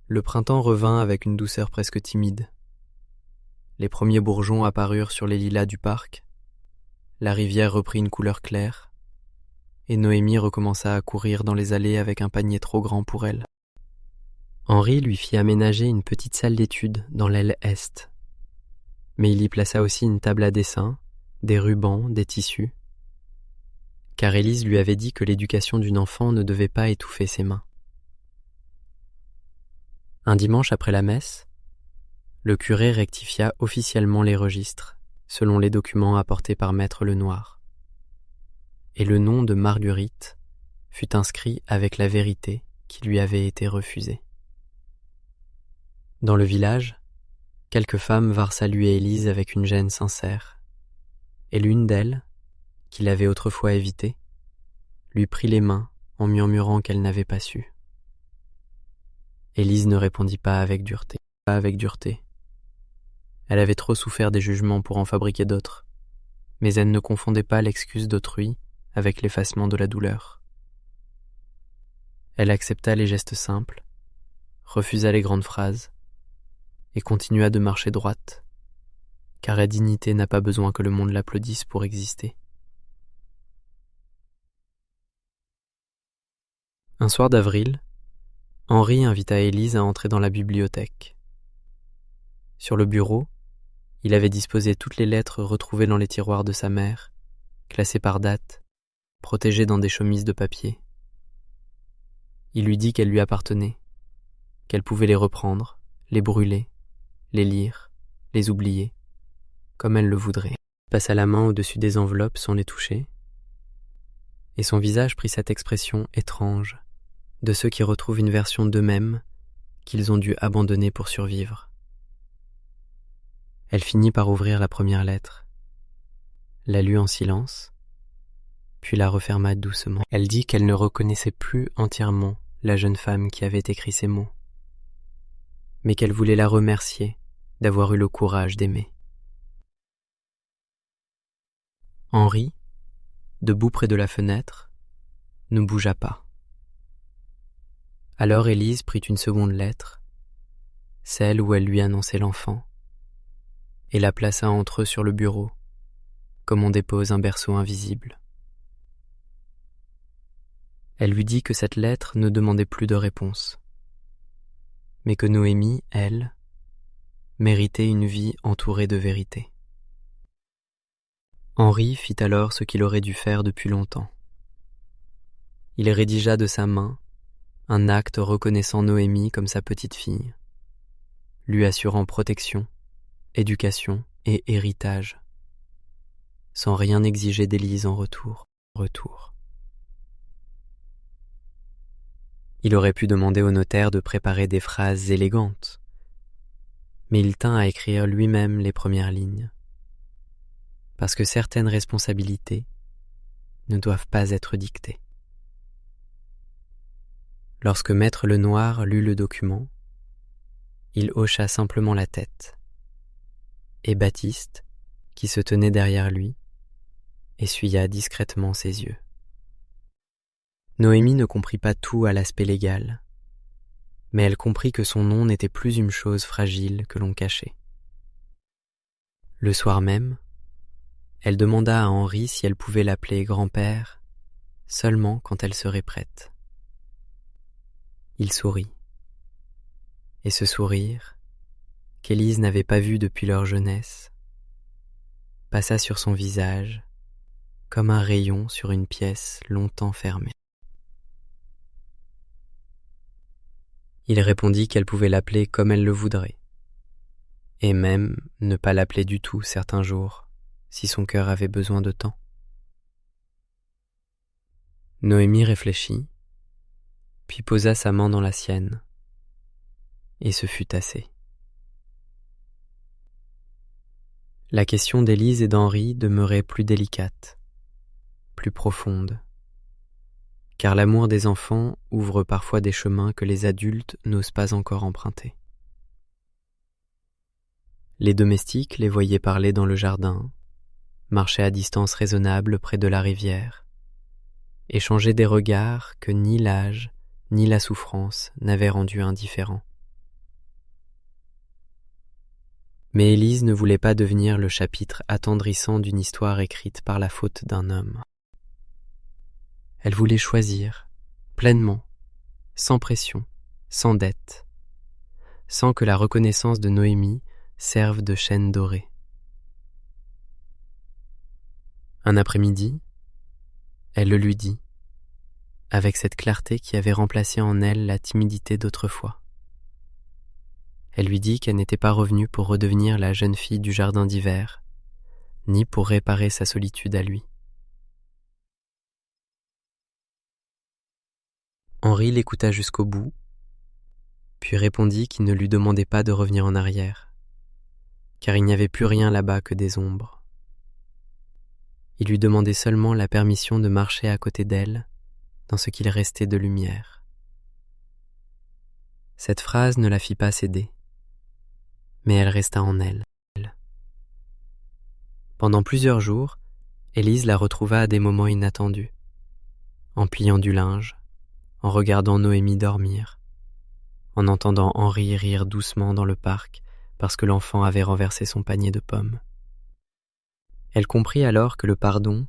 S1: Le printemps revint avec une douceur presque timide. Les premiers bourgeons apparurent sur les lilas du parc, la rivière reprit une couleur claire, et Noémie recommença à courir dans les allées avec un panier trop grand pour elle. Henri lui fit aménager une petite salle d'études dans l'aile est, mais il y plaça aussi une table à dessin, des rubans, des tissus, car Élise lui avait dit que l'éducation d'une enfant ne devait pas étouffer ses mains. Un dimanche après la messe, le curé rectifia officiellement les registres, selon les documents apportés par Maître Lenoir. Et le nom de Marguerite fut inscrit avec la vérité qui lui avait été refusée. Dans le village, quelques femmes vinrent saluer Élise avec une gêne sincère, et l'une d'elles, qui l'avait autrefois évitée, lui prit les mains en murmurant qu'elle n'avait pas su. Élise ne répondit pas avec dureté. Elle avait trop souffert des jugements pour en fabriquer d'autres, mais elle ne confondait pas l'excuse d'autrui avec l'effacement de la douleur. Elle accepta les gestes simples, refusa les grandes phrases, et continua de marcher droite, car la dignité n'a pas besoin que le monde l'applaudisse pour exister. Un soir d'avril, Henri invita Élise à entrer dans la bibliothèque. Sur le bureau, il avait disposé toutes les lettres retrouvées dans les tiroirs de sa mère, classées par date, protégées dans des chemises de papier. Il lui dit qu'elles lui appartenaient, qu'elle pouvait les reprendre, les brûler, les lire, les oublier, comme elle le voudrait. Il passa la main au-dessus des enveloppes sans les toucher, et son visage prit cette expression étrange de ceux qui retrouvent une version d'eux-mêmes qu'ils ont dû abandonner pour survivre. Elle finit par ouvrir la première lettre, la lut en silence, puis la referma doucement. Elle dit qu'elle ne reconnaissait plus entièrement la jeune femme qui avait écrit ces mots, mais qu'elle voulait la remercier d'avoir eu le courage d'aimer. Henri, debout près de la fenêtre, ne bougea pas. Alors Élise prit une seconde lettre, celle où elle lui annonçait l'enfant, et la plaça entre eux sur le bureau, comme on dépose un berceau invisible. Elle lui dit que cette lettre ne demandait plus de réponse, mais que Noémie, elle, méritait une vie entourée de vérité. Henri fit alors ce qu'il aurait dû faire depuis longtemps. Il rédigea de sa main un acte reconnaissant Noémie comme sa petite fille, lui assurant protection, éducation et héritage, sans rien exiger d'Élise en retour. Il aurait pu demander au notaire de préparer des phrases élégantes, mais il tint à écrire lui-même les premières lignes, parce que certaines responsabilités ne doivent pas être dictées. Lorsque Maître Lenoir lut le document, il hocha simplement la tête, et Baptiste, qui se tenait derrière lui, essuya discrètement ses yeux. Noémie ne comprit pas tout à l'aspect légal, mais elle comprit que son nom n'était plus une chose fragile que l'on cachait. Le soir même, elle demanda à Henri si elle pouvait l'appeler grand-père seulement quand elle serait prête. Il sourit. Et ce sourire, qu'Élise n'avait pas vu depuis leur jeunesse, passa sur son visage comme un rayon sur une pièce longtemps fermée. Il répondit qu'elle pouvait l'appeler comme elle le voudrait, et même ne pas l'appeler du tout certains jours, si son cœur avait besoin de temps. Noémie réfléchit, puis posa sa main dans la sienne, et ce fut assez. La question d'Élise et d'Henri demeurait plus délicate, plus profonde, car l'amour des enfants ouvre parfois des chemins que les adultes n'osent pas encore emprunter. Les domestiques les voyaient parler dans le jardin, marcher à distance raisonnable près de la rivière, échanger des regards que ni l'âge ni la souffrance n'avaient rendus indifférents. Mais Élise ne voulait pas devenir le chapitre attendrissant d'une histoire écrite par la faute d'un homme. Elle voulait choisir, pleinement, sans pression, sans dette, sans que la reconnaissance de Noémie serve de chaîne dorée. Un après-midi, elle le lui dit, avec cette clarté qui avait remplacé en elle la timidité d'autrefois. Elle lui dit qu'elle n'était pas revenue pour redevenir la jeune fille du jardin d'hiver, ni pour réparer sa solitude à lui. Henri l'écouta jusqu'au bout, puis répondit qu'il ne lui demandait pas de revenir en arrière, car il n'y avait plus rien là-bas que des ombres. Il lui demandait seulement la permission de marcher à côté d'elle, dans ce qu'il restait de lumière. Cette phrase ne la fit pas céder, mais elle resta en elle. Pendant plusieurs jours, Élise la retrouva à des moments inattendus, en pliant du linge, en regardant Noémie dormir, en entendant Henri rire doucement dans le parc parce que l'enfant avait renversé son panier de pommes. Elle comprit alors que le pardon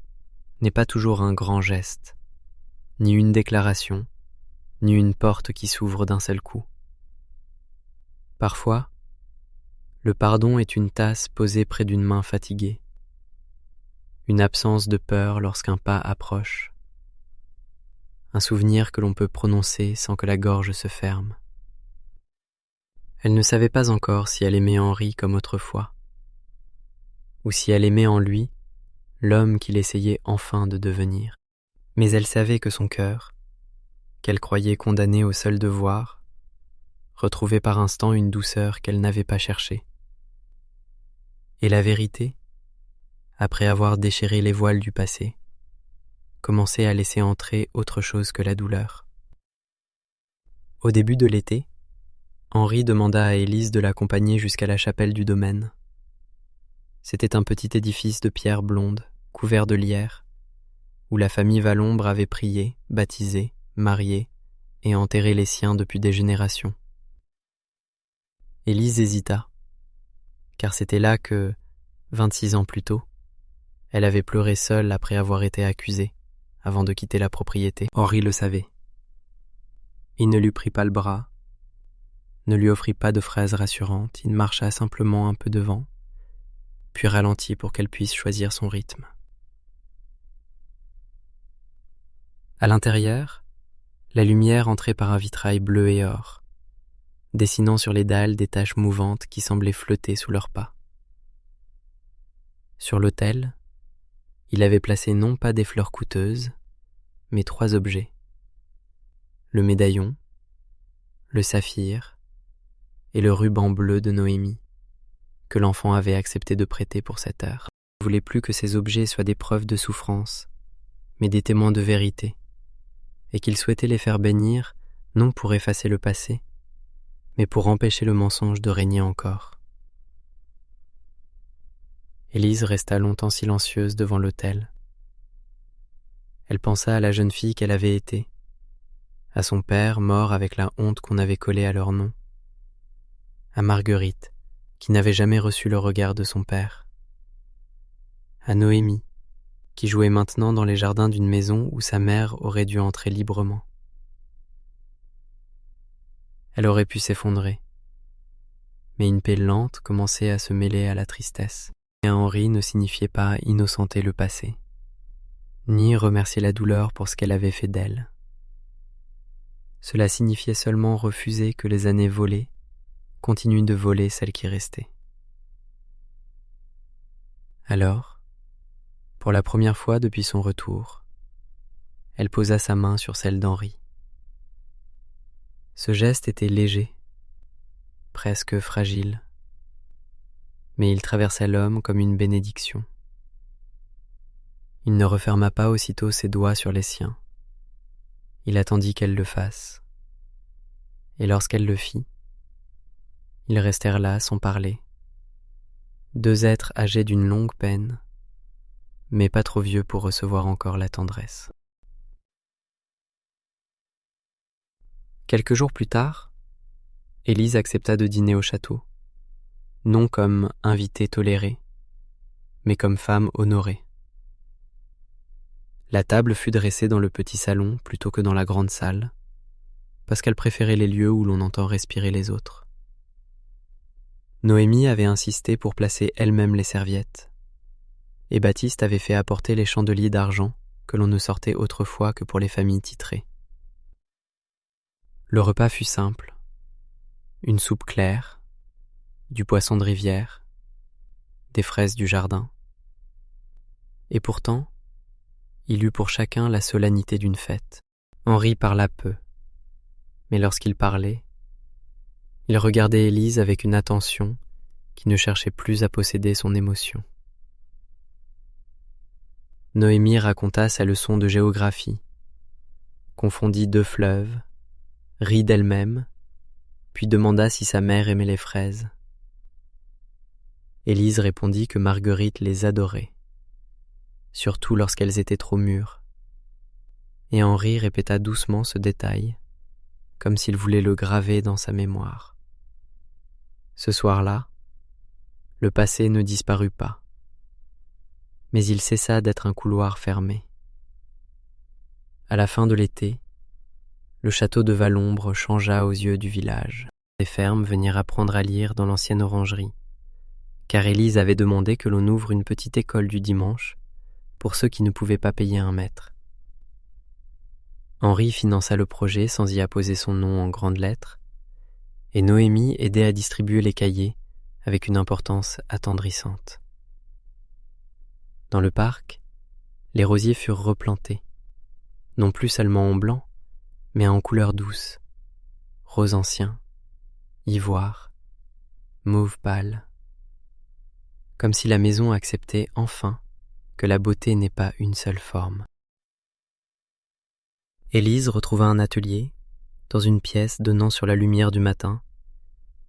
S1: n'est pas toujours un grand geste, ni une déclaration, ni une porte qui s'ouvre d'un seul coup. Parfois, le pardon est une tasse posée près d'une main fatiguée, une absence de peur lorsqu'un pas approche, un souvenir que l'on peut prononcer sans que la gorge se ferme. Elle ne savait pas encore si elle aimait Henri comme autrefois, ou si elle aimait en lui l'homme qu'il essayait enfin de devenir. Mais elle savait que son cœur, qu'elle croyait condamné au seul devoir, retrouvait par instants une douceur qu'elle n'avait pas cherchée. Et la vérité, après avoir déchiré les voiles du passé, commençait à laisser entrer autre chose que la douleur. Au début de l'été, Henri demanda à Élise de l'accompagner jusqu'à la chapelle du domaine. C'était un petit édifice de pierre blonde, couvert de lierre, où la famille Valombre avait prié, baptisé, marié et enterré les siens depuis des générations. Élise hésita, car c'était là que, 26 ans plus tôt, elle avait pleuré seule après avoir été accusée, avant de quitter la propriété. Henri le savait. Il ne lui prit pas le bras, ne lui offrit pas de phrases rassurantes, il marcha simplement un peu devant, puis ralentit pour qu'elle puisse choisir son rythme. À l'intérieur, la lumière entrait par un vitrail bleu et or, dessinant sur les dalles des taches mouvantes qui semblaient flotter sous leurs pas. Sur l'autel, il avait placé non pas des fleurs coûteuses, mais 3 objets. Le médaillon, le saphir et le ruban bleu de Noémie, que l'enfant avait accepté de prêter pour cette heure. Il ne voulait plus que ces objets soient des preuves de souffrance, mais des témoins de vérité, et qu'il souhaitait les faire bénir non pour effacer le passé, mais pour empêcher le mensonge de régner encore. Élise resta longtemps silencieuse devant l'autel. Elle pensa à la jeune fille qu'elle avait été, à son père mort avec la honte qu'on avait collée à leur nom, à Marguerite qui n'avait jamais reçu le regard de son père, à Noémie qui jouait maintenant dans les jardins d'une maison où sa mère aurait dû entrer librement. Elle aurait pu s'effondrer, mais une paix lente commençait à se mêler à la tristesse. Et à Henri ne signifiait pas innocenter le passé, ni remercier la douleur pour ce qu'elle avait fait d'elle. Cela signifiait seulement refuser que les années volées continuent de voler celles qui restaient. Alors, pour la première fois depuis son retour, elle posa sa main sur celle d'Henri. Ce geste était léger, presque fragile, mais il traversa l'homme comme une bénédiction. Il ne referma pas aussitôt ses doigts sur les siens. Il attendit qu'elle le fasse. Et lorsqu'elle le fit, ils restèrent là sans parler. 2 êtres âgés d'une longue peine, mais pas trop vieux pour recevoir encore la tendresse. Quelques jours plus tard, Élise accepta de dîner au château, non comme invitée tolérée, mais comme femme honorée. La table fut dressée dans le petit salon plutôt que dans la grande salle, parce qu'elle préférait les lieux où l'on entend respirer les autres. Noémie avait insisté pour placer elle-même les serviettes, et Baptiste avait fait apporter les chandeliers d'argent que l'on ne sortait autrefois que pour les familles titrées. Le repas fut simple, une soupe claire, du poisson de rivière, des fraises du jardin. Et pourtant, il eut pour chacun la solennité d'une fête. Henri parla peu, mais lorsqu'il parlait, il regardait Élise avec une attention qui ne cherchait plus à posséder son émotion. Noémie raconta sa leçon de géographie, confondit 2 fleuves, rit d'elle-même, puis demanda si sa mère aimait les fraises. Élise répondit que Marguerite les adorait, surtout lorsqu'elles étaient trop mûres, et Henri répéta doucement ce détail, comme s'il voulait le graver dans sa mémoire. Ce soir-là, le passé ne disparut pas, mais il cessa d'être un couloir fermé. À la fin de l'été, le château de Valombre changea aux yeux du village. Les fermes vinrent apprendre à lire dans l'ancienne orangerie, car Élise avait demandé que l'on ouvre une petite école du dimanche pour ceux qui ne pouvaient pas payer un maître. Henri finança le projet sans y apposer son nom en grandes lettres, et Noémie aidait à distribuer les cahiers avec une importance attendrissante. Dans le parc, les rosiers furent replantés, non plus seulement en blanc, mais en couleurs douces, rose ancien, ivoire, mauve pâle, comme si la maison acceptait enfin que la beauté n'est pas une seule forme. Élise retrouva un atelier, dans une pièce donnant sur la lumière du matin,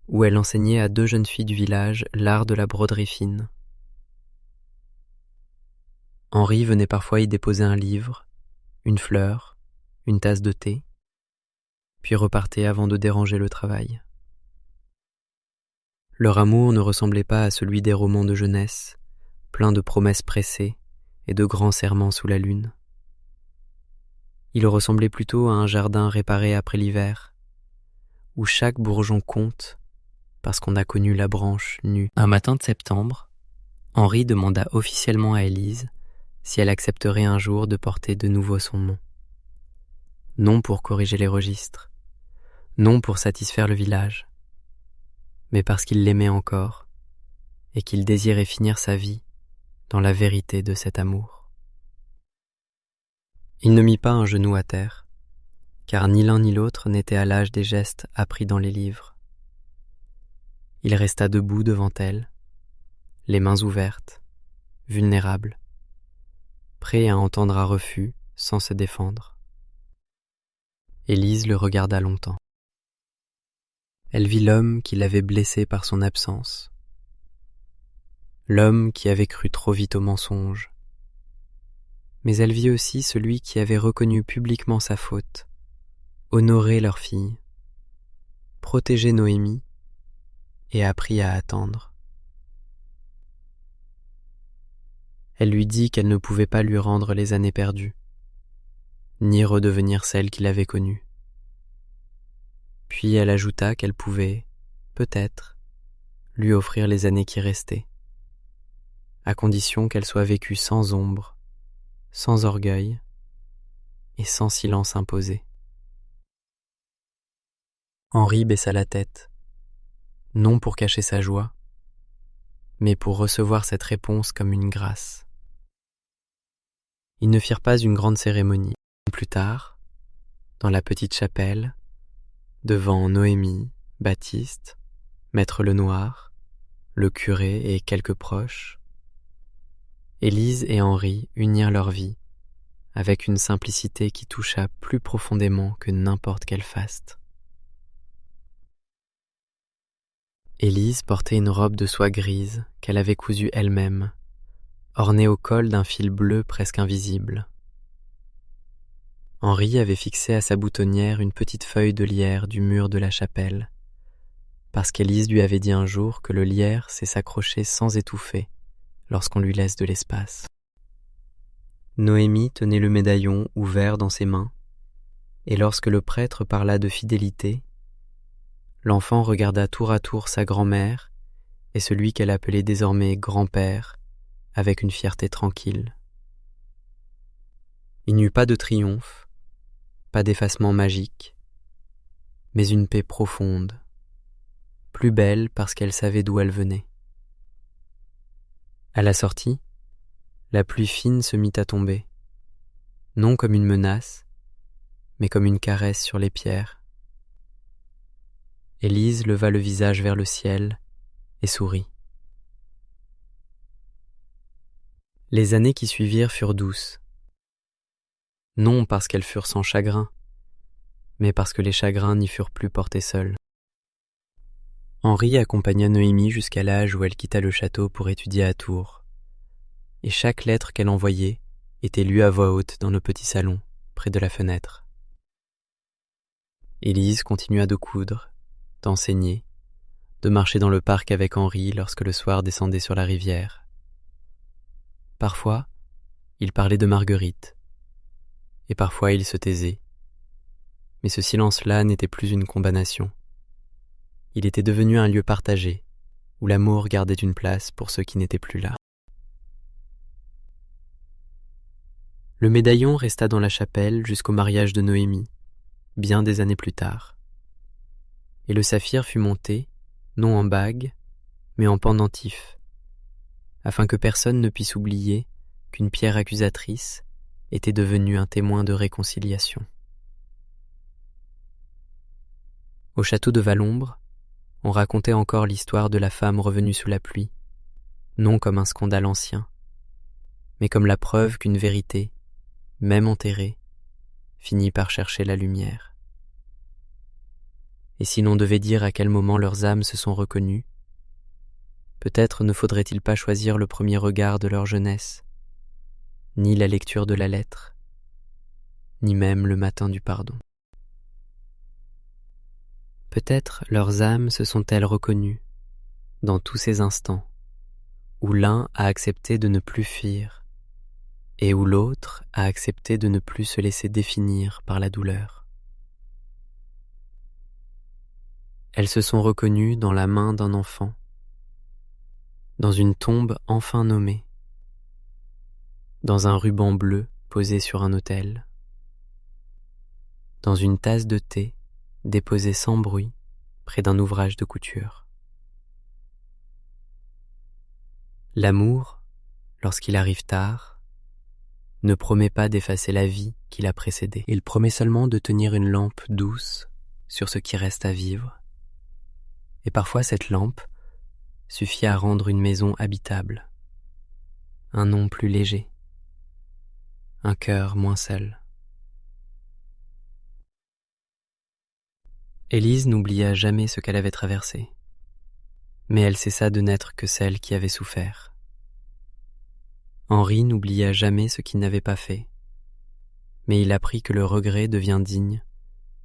S1: où elle enseignait à 2 jeunes filles du village l'art de la broderie fine. Henri venait parfois y déposer un livre, une fleur, une tasse de thé, puis repartait avant de déranger le travail. Leur amour ne ressemblait pas à celui des romans de jeunesse, plein de promesses pressées et de grands serments sous la lune. Il ressemblait plutôt à un jardin réparé après l'hiver, où chaque bourgeon compte parce qu'on a connu la branche nue. Un matin de septembre, Henri demanda officiellement à Élise si elle accepterait un jour de porter de nouveau son nom. Non pour corriger les registres, non pour satisfaire le village, mais parce qu'il l'aimait encore et qu'il désirait finir sa vie dans la vérité de cet amour. Il ne mit pas un genou à terre, car ni l'un ni l'autre n'était à l'âge des gestes appris dans les livres. Il resta debout devant elle, les mains ouvertes, vulnérable, prêt à entendre un refus sans se défendre. Élise le regarda longtemps. Elle vit l'homme qui l'avait blessée par son absence, l'homme qui avait cru trop vite au mensonge. Mais elle vit aussi celui qui avait reconnu publiquement sa faute, honoré leur fille, protégé Noémie et appris à attendre. Elle lui dit qu'elle ne pouvait pas lui rendre les années perdues, ni redevenir celle qu'il avait connue. Puis elle ajouta qu'elle pouvait, peut-être, lui offrir les années qui restaient, à condition qu'elles soient vécues sans ombre, sans orgueil et sans silence imposé. Henri baissa la tête, non pour cacher sa joie, mais pour recevoir cette réponse comme une grâce. Ils ne firent pas une grande cérémonie. Plus tard, dans la petite chapelle, devant Noémie, Baptiste, Maître Lenoir, le curé et quelques proches, Élise et Henri unirent leur vie avec une simplicité qui toucha plus profondément que n'importe quel faste. Élise portait une robe de soie grise qu'elle avait cousue elle-même, ornée au col d'un fil bleu presque invisible. Henri avait fixé à sa boutonnière une petite feuille de lierre du mur de la chapelle, parce qu'Élise lui avait dit un jour que le lierre sait s'accrocher sans étouffer lorsqu'on lui laisse de l'espace. Noémie tenait le médaillon ouvert dans ses mains, et lorsque le prêtre parla de fidélité, l'enfant regarda tour à tour sa grand-mère et celui qu'elle appelait désormais grand-père avec une fierté tranquille. Il n'y eut pas de triomphe, pas d'effacement magique, mais une paix profonde, plus belle parce qu'elle savait d'où elle venait. À la sortie, la pluie fine se mit à tomber, non comme une menace, mais comme une caresse sur les pierres. Élise leva le visage vers le ciel et sourit. Les années qui suivirent furent douces, non parce qu'elles furent sans chagrin, mais parce que les chagrins n'y furent plus portés seuls. Henri accompagna Noémie jusqu'à l'âge où elle quitta le château pour étudier à Tours, et chaque lettre qu'elle envoyait était lue à voix haute dans le petit salon, près de la fenêtre. Élise continua de coudre, d'enseigner, de marcher dans le parc avec Henri lorsque le soir descendait sur la rivière. Parfois, il parlait de Marguerite, et parfois il se taisait. Mais ce silence-là n'était plus une condamnation. Il était devenu un lieu partagé, où l'amour gardait une place pour ceux qui n'étaient plus là. Le médaillon resta dans la chapelle jusqu'au mariage de Noémie, bien des années plus tard. Et le saphir fut monté, non en bague, mais en pendentif, afin que personne ne puisse oublier qu'une pierre accusatrice était devenue un témoin de réconciliation. Au château de Valombre, on racontait encore l'histoire de la femme revenue sous la pluie, non comme un scandale ancien, mais comme la preuve qu'une vérité, même enterrée, finit par chercher la lumière. Et si l'on devait dire à quel moment leurs âmes se sont reconnues, peut-être ne faudrait-il pas choisir le premier regard de leur jeunesse, ni la lecture de la lettre, ni même le matin du pardon. Peut-être leurs âmes se sont-elles reconnues dans tous ces instants où l'un a accepté de ne plus fuir et où l'autre a accepté de ne plus se laisser définir par la douleur. Elles se sont reconnues dans la main d'un enfant, dans une tombe enfin nommée, dans un ruban bleu posé sur un autel, dans une tasse de thé déposée sans bruit près d'un ouvrage de couture. L'amour, lorsqu'il arrive tard, ne promet pas d'effacer la vie qui l'a précédé. Il promet seulement de tenir une lampe douce sur ce qui reste à vivre. Et parfois cette lampe suffit à rendre une maison habitable, un nom plus léger, un cœur moins seul. Élise n'oublia jamais ce qu'elle avait traversé, mais elle cessa de n'être que celle qui avait souffert. Henri n'oublia jamais ce qu'il n'avait pas fait, mais il apprit que le regret devient digne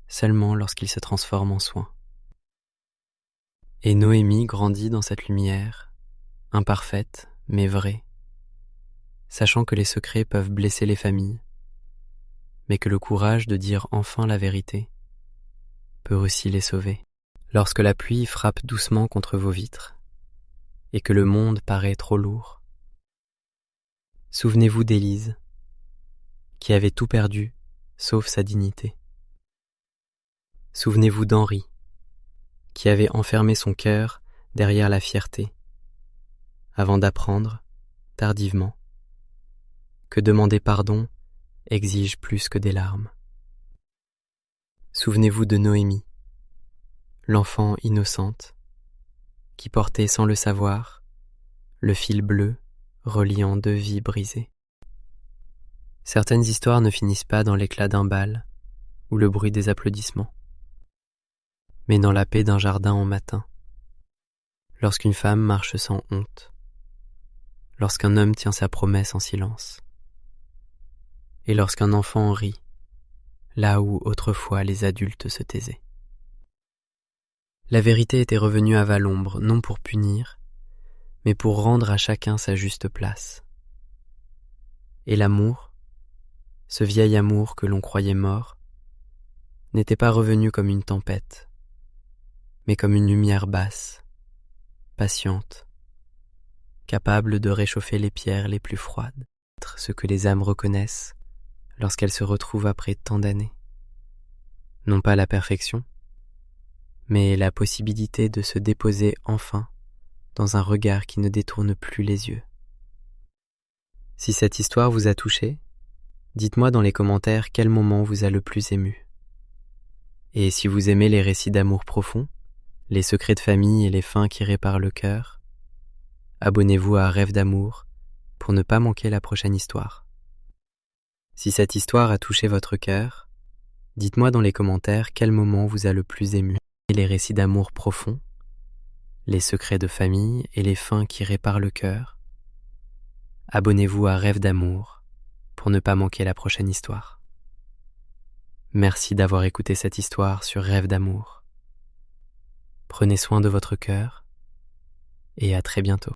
S1: seulement lorsqu'il se transforme en soin. Et Noémie grandit dans cette lumière, imparfaite mais vraie, sachant que les secrets peuvent blesser les familles, mais que le courage de dire enfin la vérité peut aussi les sauver. Lorsque la pluie frappe doucement contre vos vitres et que le monde paraît trop lourd, souvenez-vous d'Élise, qui avait tout perdu sauf sa dignité. Souvenez-vous d'Henri, qui avait enfermé son cœur derrière la fierté, avant d'apprendre, tardivement, que demander pardon exige plus que des larmes. Souvenez-vous de Noémie, l'enfant innocente, qui portait sans le savoir le fil bleu reliant deux vies brisées. Certaines histoires ne finissent pas dans l'éclat d'un bal ou le bruit des applaudissements, mais dans la paix d'un jardin en matin, lorsqu'une femme marche sans honte, lorsqu'un homme tient sa promesse en silence, et lorsqu'un enfant rit, là où autrefois les adultes se taisaient. La vérité était revenue à Valombre, non pour punir, mais pour rendre à chacun sa juste place. Et l'amour, ce vieil amour que l'on croyait mort, n'était pas revenu comme une tempête, mais comme une lumière basse, patiente, capable de réchauffer les pierres les plus froides, ce que les âmes reconnaissent lorsqu'elles se retrouvent après tant d'années. Non pas la perfection, mais la possibilité de se déposer enfin dans un regard qui ne détourne plus les yeux. Si cette histoire vous a touché, dites-moi dans les commentaires quel moment vous a le plus ému. Et si vous aimez les récits d'amour profond, les secrets de famille et les fins qui réparent le cœur, abonnez-vous à Rêve d'amour pour ne pas manquer la prochaine histoire. Si cette histoire a touché votre cœur, dites-moi dans les commentaires quel moment vous a le plus ému. Et les récits d'amour profond, les secrets de famille et les fins qui réparent le cœur, abonnez-vous à Rêve d'amour pour ne pas manquer la prochaine histoire. Merci d'avoir écouté cette histoire sur Rêve d'amour. Prenez soin de votre cœur et à très bientôt.